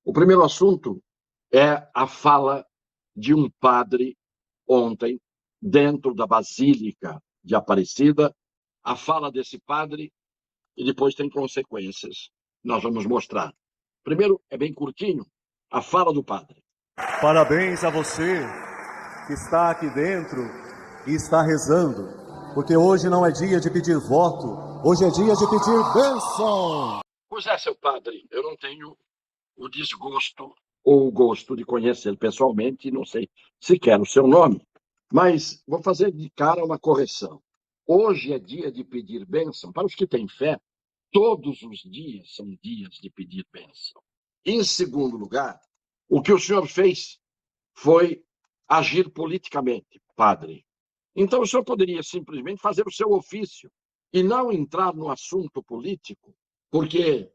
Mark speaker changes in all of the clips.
Speaker 1: O primeiro assunto é a fala de um padre ontem, dentro da Basílica de Aparecida. A fala desse padre, e depois tem consequências. Nós vamos mostrar. Primeiro, é bem curtinho, a fala do padre.
Speaker 2: Parabéns a você que está aqui dentro e está rezando, porque hoje não é dia de pedir voto, hoje é dia de pedir bênção.
Speaker 1: Pois é, seu padre, eu não tenho o desgosto ou o gosto de conhecer pessoalmente, não sei sequer o seu nome, mas vou fazer de cara uma correção. Hoje é dia de pedir bênção. Para os que têm fé, todos os dias são dias de pedir bênção. Em segundo lugar, o que o senhor fez foi agir politicamente, padre. Então o senhor poderia simplesmente fazer o seu ofício e não entrar no assunto político, porque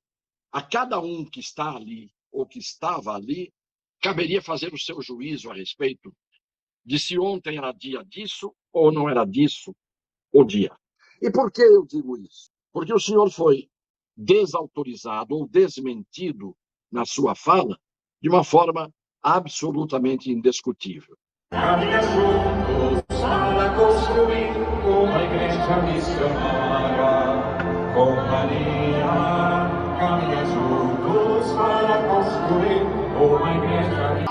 Speaker 1: a cada um que está ali ou que estava ali, caberia fazer o seu juízo a respeito de se ontem era dia disso ou não era disso o dia. E por que eu digo isso? Porque o senhor foi desautorizado ou desmentido na sua fala de uma forma absolutamente indiscutível.
Speaker 3: Caminha juntos para construir uma igreja missionária. Companhia, caminha juntos para construir uma igreja missionária.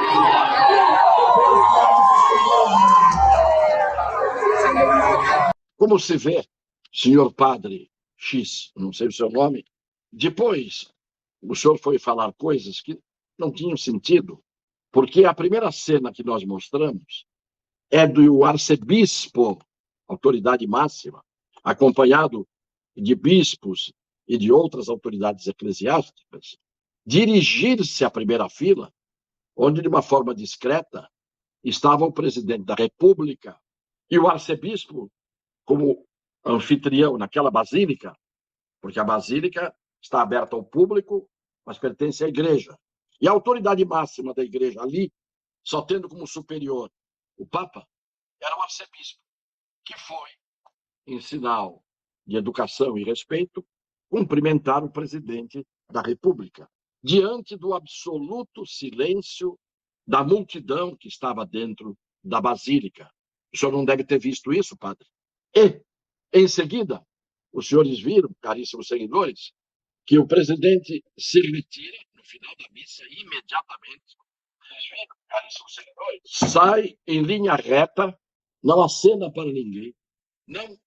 Speaker 1: Como se vê, senhor padre X, não sei o seu nome, depois o senhor foi falar coisas que não tinham sentido, porque a primeira cena que nós mostramos é do arcebispo, autoridade máxima, acompanhado de bispos e de outras autoridades eclesiásticas, dirigir-se à primeira fila, onde, de uma forma discreta, estava o presidente da República e o arcebispo, como anfitrião naquela basílica, porque a basílica está aberta ao público, mas pertence à igreja. E a autoridade máxima da igreja ali, só tendo como superior o Papa, era o arcebispo, que foi, em sinal de educação e respeito, cumprimentar o presidente da República, diante do absoluto silêncio da multidão que estava dentro da basílica. O senhor não deve ter visto isso, padre? E, em seguida, os senhores viram, caríssimos seguidores, que o presidente se retira no final da missa imediatamente. Eles viram, caríssimos seguidores, sai em linha reta, não acena para ninguém, não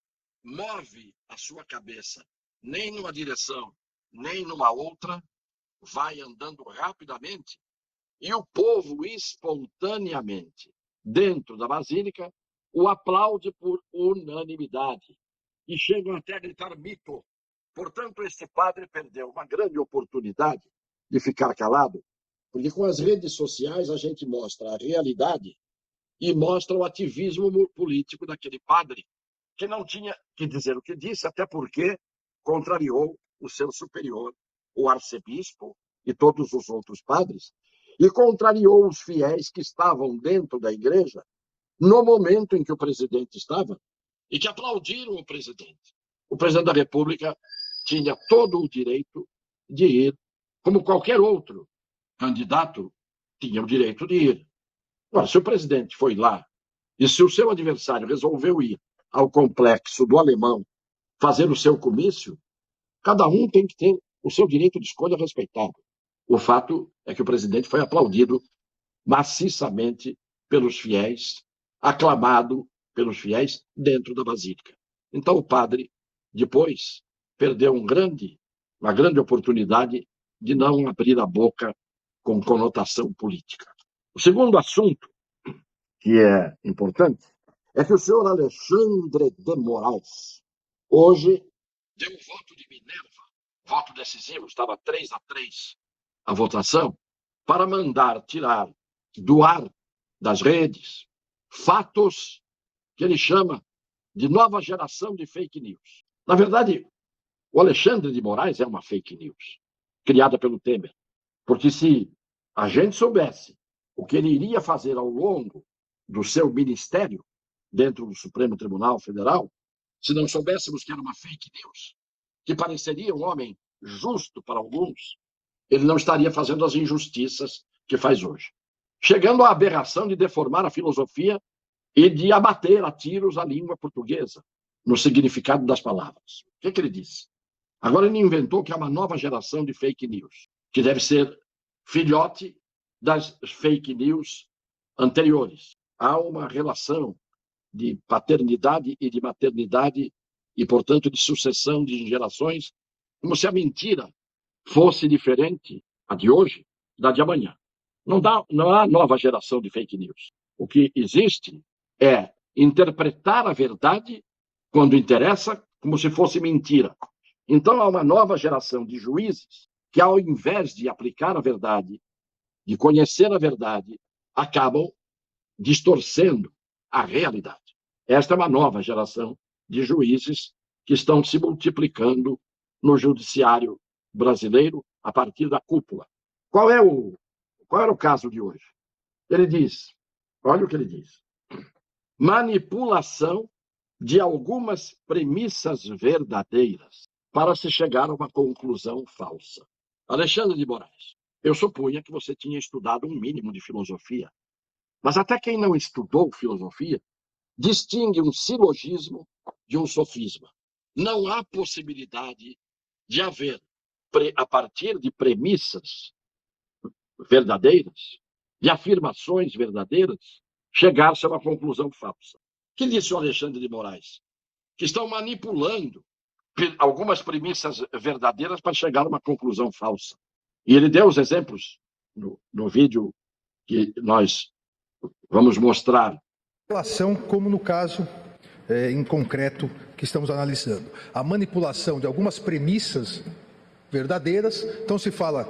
Speaker 1: move a sua cabeça nem numa direção, nem numa outra, vai andando rapidamente e o povo espontaneamente, dentro da basílica, o aplaude por unanimidade e chegam até a gritar mito. Portanto, este padre perdeu uma grande oportunidade de ficar calado, porque com as redes sociais a gente mostra a realidade e mostra o ativismo político daquele padre, que não tinha que dizer o que disse, até porque contrariou o seu superior, o arcebispo e todos os outros padres, e contrariou os fiéis que estavam dentro da igreja no momento em que o presidente estava e que aplaudiram o presidente. O presidente da República tinha todo o direito de ir, como qualquer outro candidato tinha o direito de ir. Agora, se o presidente foi lá e se o seu adversário resolveu ir ao complexo do Alemão fazer o seu comício, cada um tem que ter o seu direito de escolha respeitado. O fato é que o presidente foi aplaudido maciçamente pelos fiéis, aclamado pelos fiéis dentro da basílica. Então o padre, depois, perdeu uma grande oportunidade de não abrir a boca com conotação política. O segundo assunto, que é importante, é que o senhor Alexandre de Moraes, hoje, deu o voto de Minerva, voto decisivo, estava 3-3 a votação, para mandar tirar do ar das redes fatos que ele chama de nova geração de fake news. Na verdade, o Alexandre de Moraes é uma fake news, criada pelo Temer. Porque se a gente soubesse o que ele iria fazer ao longo do seu ministério, dentro do Supremo Tribunal Federal, se não soubéssemos que era uma fake news, que pareceria um homem justo para alguns ele não estaria fazendo as injustiças que faz hoje. Chegando à aberração de deformar a filosofia e de abater a tiros a língua portuguesa, no significado das palavras. O que ele disse? Agora ele inventou que há uma nova geração de fake news, que deve ser filhote das fake news anteriores. Há uma relação de paternidade e de maternidade e, portanto, de sucessão de gerações, como se a mentira fosse diferente, a de hoje, da de amanhã. Não há nova geração de fake news. O que existe é interpretar a verdade, quando interessa, como se fosse mentira. Então, há uma nova geração de juízes que, ao invés de aplicar a verdade, de conhecer a verdade, acabam distorcendo a realidade. Esta é uma nova geração de juízes que estão se multiplicando no judiciário brasileiro a partir da cúpula. Qual era o caso de hoje? Ele diz, olha o que ele diz: manipulação de algumas premissas verdadeiras para se chegar a uma conclusão falsa. Alexandre de Moraes, eu supunha que você tinha estudado um mínimo de filosofia, mas até quem não estudou filosofia distingue um silogismo de um sofisma. Não há possibilidade de haver, a partir de premissas verdadeiras, de afirmações verdadeiras, chegar-se a uma conclusão falsa. O que disse o Alexandre de Moraes? Que estão manipulando algumas premissas verdadeiras para chegar a uma conclusão falsa. E ele deu os exemplos no vídeo que nós vamos mostrar.
Speaker 4: Relação, como no caso em concreto que estamos analisando. A manipulação de algumas premissas verdadeiras. Então se fala,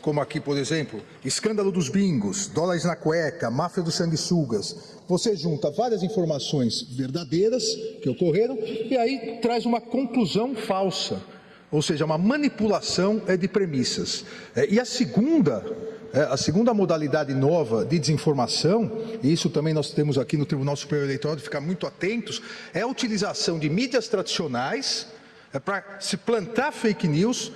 Speaker 4: como aqui, por exemplo, escândalo dos bingos, dólares na cueca, máfia dos sanguessugas. Você junta várias informações verdadeiras que ocorreram e aí traz uma conclusão falsa, ou seja, uma manipulação de premissas. E a segunda modalidade nova de desinformação, e isso também nós temos aqui no Tribunal Superior Eleitoral de ficar muito atentos, é a utilização de mídias tradicionais para se plantar fake news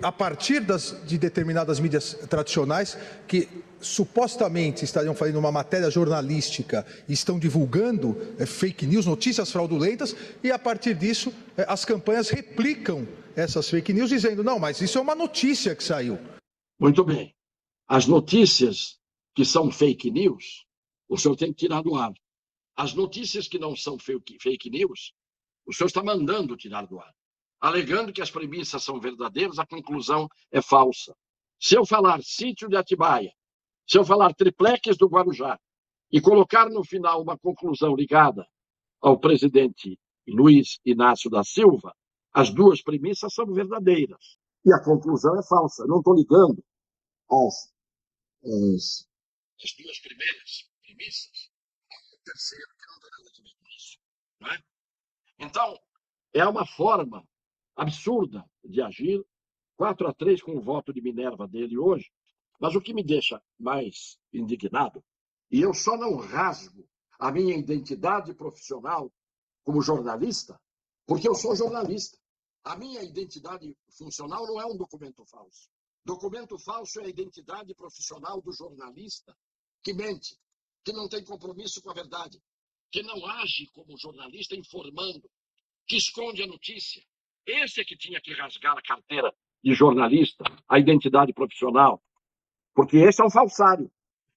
Speaker 4: a partir de determinadas mídias tradicionais que supostamente estariam fazendo uma matéria jornalística e estão divulgando fake news, notícias fraudulentas, e a partir disso as campanhas replicam essas fake news dizendo, não, mas isso é uma notícia que saiu.
Speaker 1: Muito bem. As notícias que são fake news, o senhor tem que tirar do ar. As notícias que não são fake news, o senhor está mandando tirar do ar, alegando que as premissas são verdadeiras, a conclusão é falsa. Se eu falar sítio de Atibaia, se eu falar triplex do Guarujá e colocar no final uma conclusão ligada ao presidente Luiz Inácio da Silva, as duas premissas são verdadeiras e a conclusão é falsa. Eu não estou ligando as duas primeiras premissas à terceira, que não tem nada a ver com isso. Não é? Então, é uma forma absurda de agir, 4-3 com o voto de Minerva dele hoje, mas o que me deixa mais indignado, e eu só não rasgo a minha identidade profissional como jornalista, porque eu sou jornalista. A minha identidade funcional não é um documento falso. Documento falso é a identidade profissional do jornalista que mente, que não tem compromisso com a verdade, que não age como jornalista informando, que esconde a notícia. Esse é que tinha que rasgar a carteira de jornalista, a identidade profissional, porque esse é um falsário,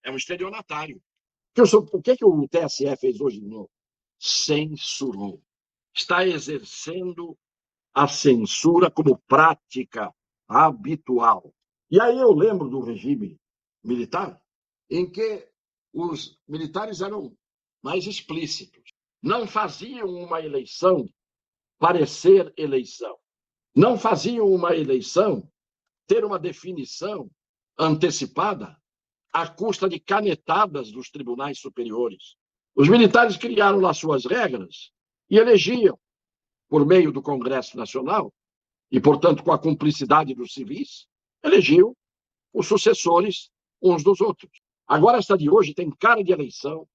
Speaker 1: é um estelionatário. O que o TSE fez hoje de novo? Censurou. Está exercendo a censura como prática habitual. E aí eu lembro do regime militar, em que os militares eram mais explícitos. Não faziam uma eleição parecer eleição. Não faziam uma eleição ter uma definição antecipada à custa de canetadas dos tribunais superiores. Os militares criaram lá suas regras e elegiam, por meio do Congresso Nacional, e, portanto, com a cumplicidade dos civis, elegiam os sucessores uns dos outros. Agora, esta de hoje tem cara de eleição,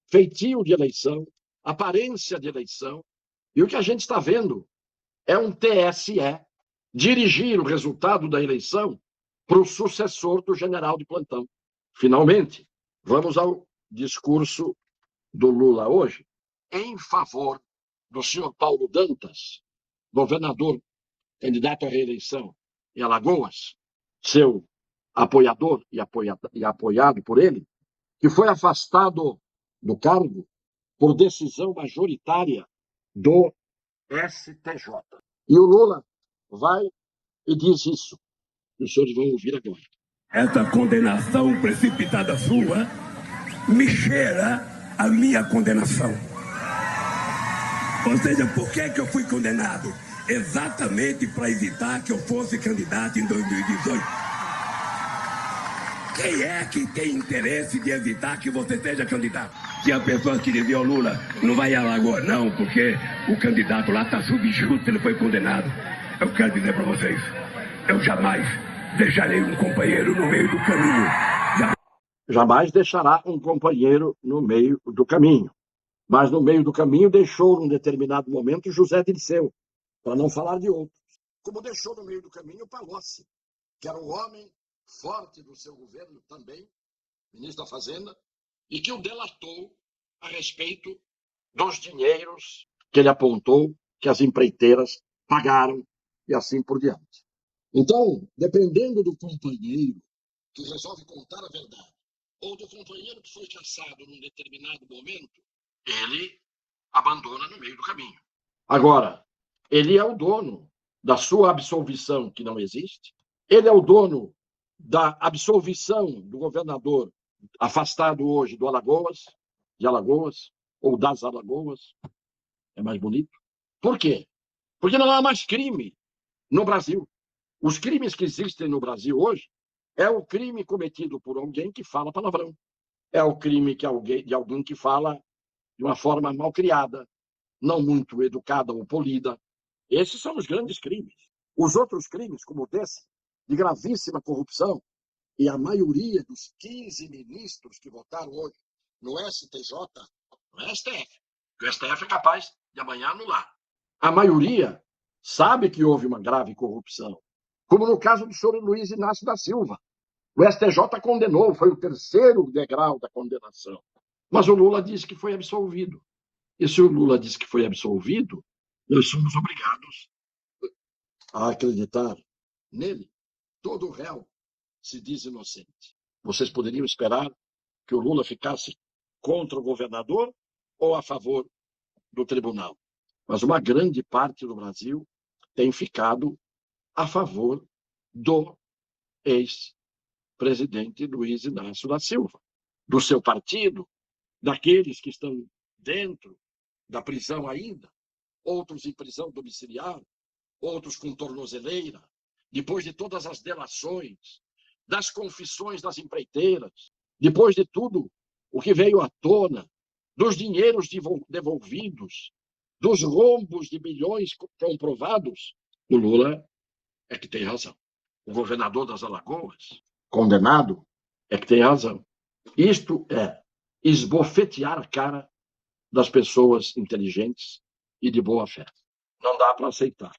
Speaker 1: feitio de eleição, aparência de eleição, e o que a gente está vendo é um TSE dirigir o resultado da eleição para o sucessor do general de plantão. Finalmente, vamos ao discurso do Lula hoje, em favor do senhor Paulo Dantas, governador, candidato à reeleição em Alagoas, seu apoiador e apoiado por ele, que foi afastado do cargo por decisão majoritária do STJ. E o Lula vai e diz isso. Os senhores vão ouvir agora.
Speaker 5: Essa condenação precipitada sua me cheira a minha condenação. Ou seja, por que eu fui condenado? Exatamente para evitar que eu fosse candidato em 2018. Quem é que tem interesse de evitar que você seja candidato? Tinha pessoas que diziam, Lula, não vai a Alagoas não, porque o candidato lá está subjusto, ele foi condenado. Eu quero dizer para vocês, eu jamais deixarei um companheiro no meio do caminho.
Speaker 1: Jamais deixará um companheiro no meio do caminho. Mas no meio do caminho deixou, num determinado momento, José Dirceu, para não falar de outros. Como deixou no meio do caminho Palocci, que era um homem forte do seu governo também, ministro da Fazenda, e que o delatou a respeito dos dinheiros que ele apontou que as empreiteiras pagaram e assim por diante. Então, dependendo do companheiro que resolve contar a verdade, ou do companheiro que foi caçado num determinado momento, ele abandona no meio do caminho. Agora, ele é o dono da sua absolvição, que não existe, ele é o dono da absolvição do governador afastado hoje do Alagoas, de Alagoas, ou das Alagoas, é mais bonito. Por quê? Porque não há mais crime no Brasil. Os crimes que existem no Brasil hoje é o crime cometido por alguém que fala palavrão. É o crime de alguém que fala de uma forma mal criada, não muito educada ou polida. Esses são os grandes crimes. Os outros crimes, como desse, de gravíssima corrupção, e a maioria dos 15 ministros que votaram hoje no STJ, no STF, que o STF é capaz de amanhã anular. A maioria sabe que houve uma grave corrupção, como no caso do senhor Luiz Inácio da Silva. O STJ condenou, foi o terceiro degrau da condenação. Mas o Lula disse que foi absolvido. E se o Lula disse que foi absolvido, nós somos obrigados a acreditar nele. Todo réu se diz inocente. Vocês poderiam esperar que o Lula ficasse contra o governador ou a favor do tribunal? Mas uma grande parte do Brasil tem ficado a favor do ex-presidente Luiz Inácio da Silva, do seu partido, daqueles que estão dentro da prisão ainda, outros em prisão domiciliar, outros com tornozeleira, depois de todas as delações, das confissões das empreiteiras, depois de tudo o que veio à tona, dos dinheiros devolvidos, dos rombos de bilhões comprovados, o Lula é que tem razão. O governador das Alagoas, condenado, é que tem razão. Isto é esbofetear a cara das pessoas inteligentes e de boa fé. Não dá para aceitar.